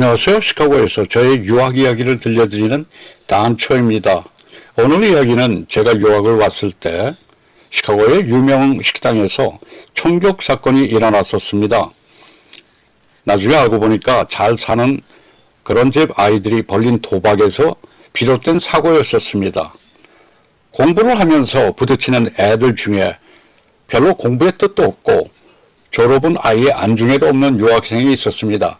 안녕하세요. 시카고에서 저의 유학 이야기를 들려드리는 단초입니다. 오늘 이야기는 제가 유학을 왔을 때 시카고의 유명 식당에서 총격 사건이 일어났었습니다. 나중에 알고 보니까 잘 사는 그런 집 아이들이 벌린 도박에서 비롯된 사고였었습니다. 공부를 하면서 부딪히는 애들 중에 별로 공부의 뜻도 없고 졸업은 아예 안중에도 없는 유학생이 있었습니다.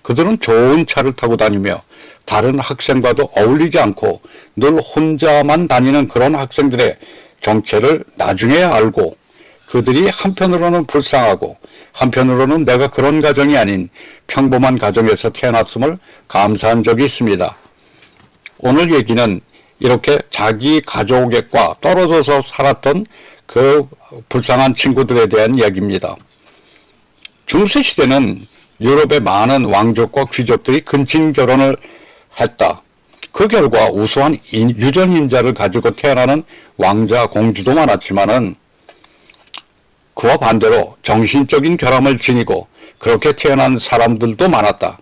그들은 좋은 차를 타고 다니며 다른 학생과도 어울리지 않고 늘 혼자만 다니는 그런 학생들의 정체를 나중에 알고 그들이 한편으로는 불쌍하고 한편으로는 내가 그런 가정이 아닌 평범한 가정에서 태어났음을 감사한 적이 있습니다. 오늘 얘기는 이렇게 자기 가족과 떨어져서 살았던 그 불쌍한 친구들에 대한 이야기입니다. 중세 시대는 유럽의 많은 왕족과 귀족들이 근친 결혼을 했다. 그 결과 우수한 유전인자를 가지고 태어나는 왕자, 공주도 많았지만은 그와 반대로 정신적인 결함을 지니고 그렇게 태어난 사람들도 많았다.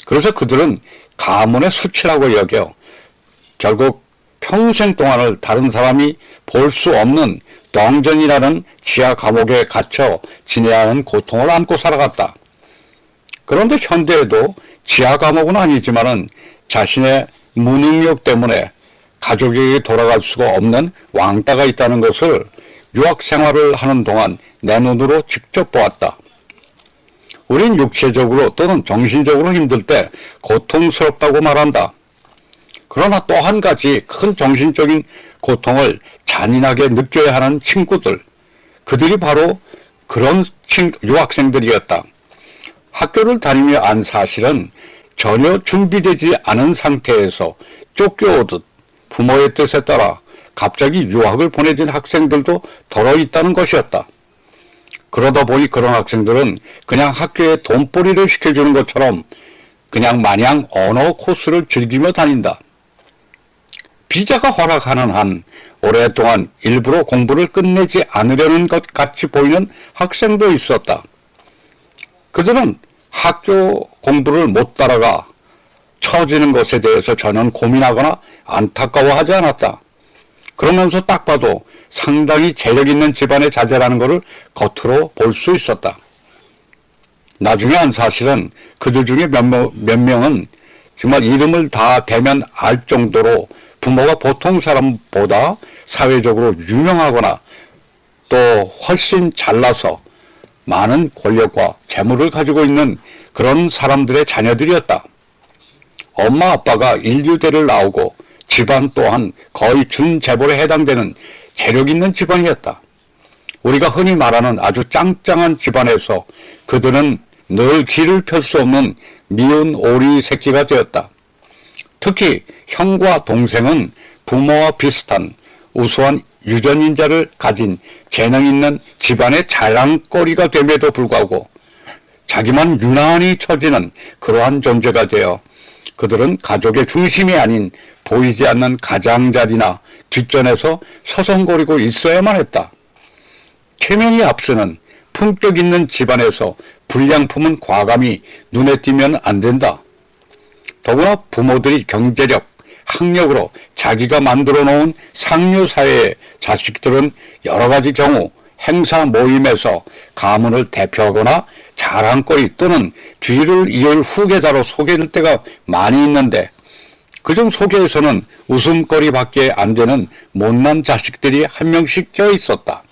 그래서 그들은 가문의 수치라고 여겨 결국 평생 동안을 다른 사람이 볼 수 없는 덩전이라는 지하 감옥에 갇혀 지내야 하는 고통을 안고 살아갔다. 그런데 현대에도 지하 감옥은 아니지만은 자신의 무능력 때문에 가족에게 돌아갈 수가 없는 왕따가 있다는 것을 유학 생활을 하는 동안 내 눈으로 직접 보았다. 우린 육체적으로 또는 정신적으로 힘들 때 고통스럽다고 말한다. 그러나 또 한 가지 큰 정신적인 고통을 잔인하게 느껴야 하는 친구들, 그들이 바로 그런 유학생들이었다. 학교를 다니며 안 사실은 전혀 준비되지 않은 상태에서 쫓겨오듯 부모의 뜻에 따라 갑자기 유학을 보내진 학생들도 덜어 있다는 것이었다. 그러다 보니 그런 학생들은 그냥 학교에 돈벌이를 시켜주는 것처럼 그냥 마냥 언어 코스를 즐기며 다닌다. 비자가 허락하는 한 오랫동안 일부러 공부를 끝내지 않으려는 것 같이 보이는 학생도 있었다. 그들은 학교 공부를 못 따라가 처지는 것에 대해서 전혀 고민하거나 안타까워하지 않았다. 그러면서 딱 봐도 상당히 재력 있는 집안의 자제라는 것을 겉으로 볼 수 있었다. 나중에 한 사실은 그들 중에 몇 명은 정말 이름을 다 대면 알 정도로 부모가 보통 사람보다 사회적으로 유명하거나 또 훨씬 잘나서 많은 권력과 재물을 가지고 있는 그런 사람들의 자녀들이었다. 엄마 아빠가 인류대를 나오고 집안 또한 거의 준재벌에 해당되는 재력 있는 집안이었다. 우리가 흔히 말하는 아주 짱짱한 집안에서 그들은 늘 길을 펼 수 없는 미운 오리 새끼가 되었다. 특히 형과 동생은 부모와 비슷한 우수한 유전인자를 가진 재능 있는 집안의 자랑거리가 됨에도 불구하고 자기만 유난히 처지는 그러한 존재가 되어 그들은 가족의 중심이 아닌 보이지 않는 가장자리나 뒷전에서 서성거리고 있어야만 했다. 체면이 앞서는 품격 있는 집안에서 불량품은 과감히 눈에 띄면 안 된다. 더구나 부모들이 경제력, 학력으로 자기가 만들어 놓은 상류사회의 자식들은 여러 가지 경우 행사 모임에서 가문을 대표하거나 자랑거리 또는 뒤를 이을 후계자로 소개될 때가 많이 있는데 그중 소개에서는 웃음거리밖에 안 되는 못난 자식들이 한 명씩 껴 있었다.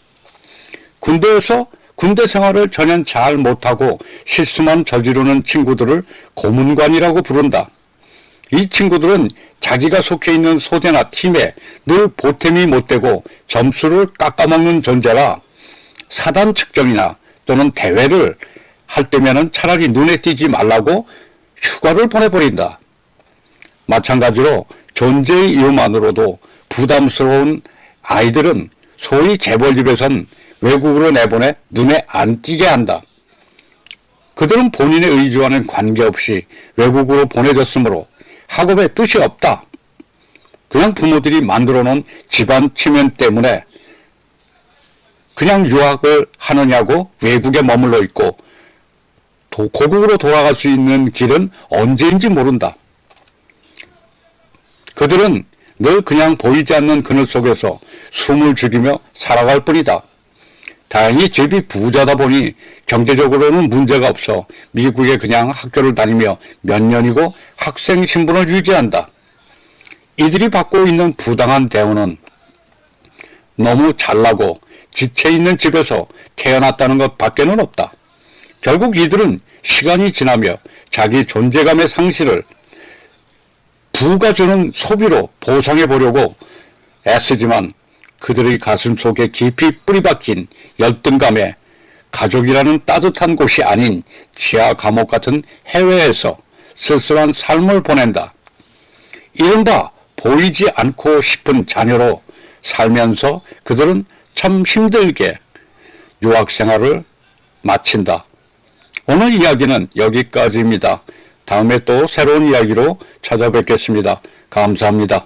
군대에서 군대 생활을 전혀 잘 못하고 실수만 저지르는 친구들을 고문관이라고 부른다. 이 친구들은 자기가 속해 있는 소대나 팀에 늘 보탬이 못되고 점수를 깎아먹는 존재라 사단 측정이나 또는 대회를 할 때면은 차라리 눈에 띄지 말라고 휴가를 보내버린다. 마찬가지로 존재의 이유만으로도 부담스러운 아이들은 소위 재벌집에선 외국으로 내보내 눈에 안 띄게 한다. 그들은 본인의 의지와는 관계없이 외국으로 보내졌으므로 학업에 뜻이 없다. 그냥 부모들이 만들어 놓은 집안 체면 때문에 그냥 유학을 하느냐고 외국에 머물러 있고 고국으로 돌아갈 수 있는 길은 언제인지 모른다. 그들은 늘 그냥 보이지 않는 그늘 속에서 숨을 죽이며 살아갈 뿐이다. 다행히 집이 부자다 보니 경제적으로는 문제가 없어 미국에 그냥 학교를 다니며 몇 년이고 학생 신분을 유지한다. 이들이 받고 있는 부당한 대우는 너무 잘나고 지체 있는 집에서 태어났다는 것 밖에는 없다. 결국 이들은 시간이 지나며 자기 존재감의 상실을 부가 주는 소비로 보상해 보려고 애쓰지만 그들의 가슴 속에 깊이 뿌리박힌 열등감에 가족이라는 따뜻한 곳이 아닌 지하 감옥 같은 해외에서 쓸쓸한 삶을 보낸다. 이른바 보이지 않고 싶은 자녀로 살면서 그들은 참 힘들게 유학 생활을 마친다. 오늘 이야기는 여기까지입니다. 다음에 또 새로운 이야기로 찾아뵙겠습니다. 감사합니다.